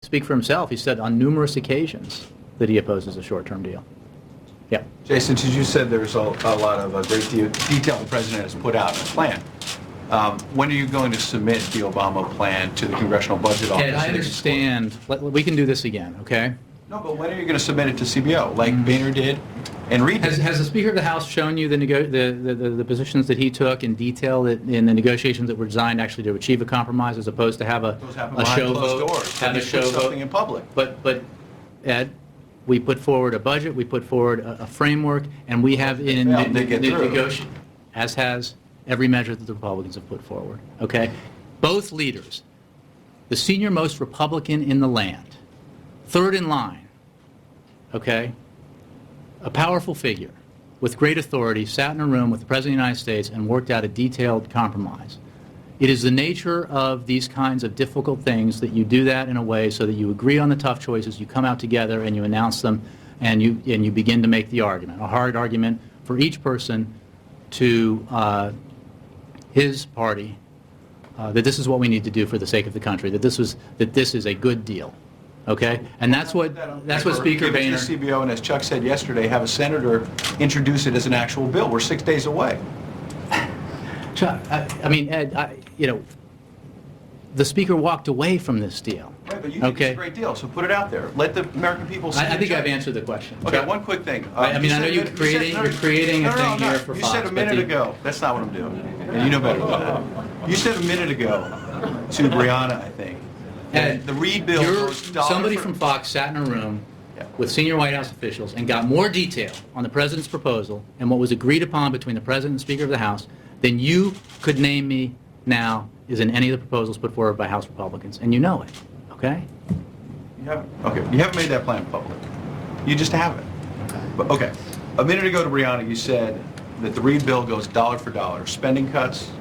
speak for himself. He said on numerous occasions that he opposes a short-term deal. Yeah. Jason, since you said there's a lot of great detail the president has put out in a plan, when are you going to submit the Obama plan to the Congressional Budget Office? Ed, I understand. We can do this again, okay? No, but when are you going to submit it to CBO, like Boehner did and Reid did? Has the Speaker of the House shown you the positions that he took in detail in the negotiations that were designed actually to achieve a compromise, as opposed to have a show vote? Have a show vote. Something in public. But Ed, we put forward a budget, we put forward a framework, and we have in negotiation, as has every measure that the Republicans have put forward. Okay, both leaders, the senior most Republican in the land, third in line. Okay, a powerful figure with great authority sat in a room with the President of the United States and worked out a detailed compromise. It is the nature of these kinds of difficult things that you do that in a way so that you agree on the tough choices, you come out together and you announce them, and you begin to make the argument, a hard argument for each person to his party, that this is what we need to do for the sake of the country, that this is a good deal. Okay, and that's what Speaker Boehner. Give it to CBO, and as Chuck said yesterday, have a senator introduce it as an actual bill. We're 6 days away. Chuck, I mean, Ed, the Speaker walked away from this deal. Right, but you think it's a great deal, so put it out there. Let the American people see it. I think I've answeed the question. Okay, Chuck, one quick thing. I mean, I know you're creating a thing here for Fox. You said a minute ago. That's not what I'm doing. And you know better than that. You said a minute ago to Brianna, I think. And the Reid bill goes somebody from Fox sat in a room with senior White House officials and got more detail on the President's proposal and what was agreed upon between the President and Speaker of the House than you could name me now is in any of the proposals put forward by House Republicans. And you know it, okay? You haven't made that plan public. You just haven't. But, okay. A minute ago to Brianna, you said that the Reid bill goes dollar for dollar, spending cuts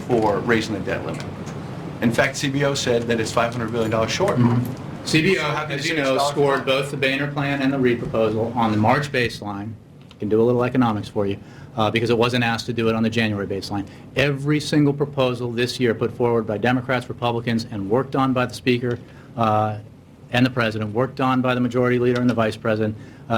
for raising the debt limit. In fact, CBO said that it's $500 billion short. Mm-hmm. CBO, as you know, scored both the Boehner plan and the Reid proposal on the March baseline. I can do a little economics for you, because it wasn't asked to do it on the January baseline. Every single proposal this year put forward by Democrats, Republicans, and worked on by the Speaker and the President, worked on by the Majority Leader and the Vice President,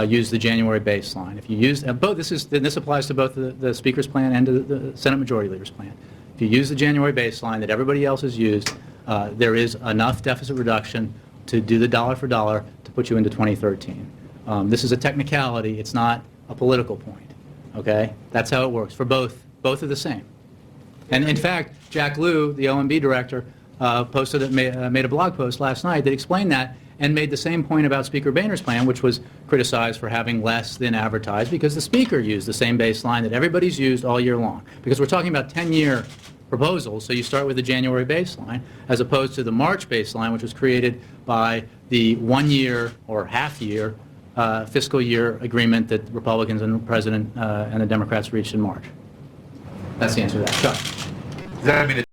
used the January baseline. If you use both, this applies to both the Speaker's plan and to the Senate Majority Leader's plan. If you use the January baseline that everybody else has used, there is enough deficit reduction to do the dollar for dollar to put you into 2013. This is a technicality. It's not a political point. Okay? That's how it works for both. Both are the same. And in fact, Jack Lew, the OMB director, made a blog post last night that explained that and made the same point about Speaker Boehner's plan, which was criticized for having less than advertised because the Speaker used the same baseline that everybody's used all year long. Because we're talking about 10-year proposals, so you start with the January baseline as opposed to the March baseline, which was created by the one-year or half-year fiscal year agreement that Republicans and the President and the Democrats reached in March. That's the answer to that. Chuck. Does that mean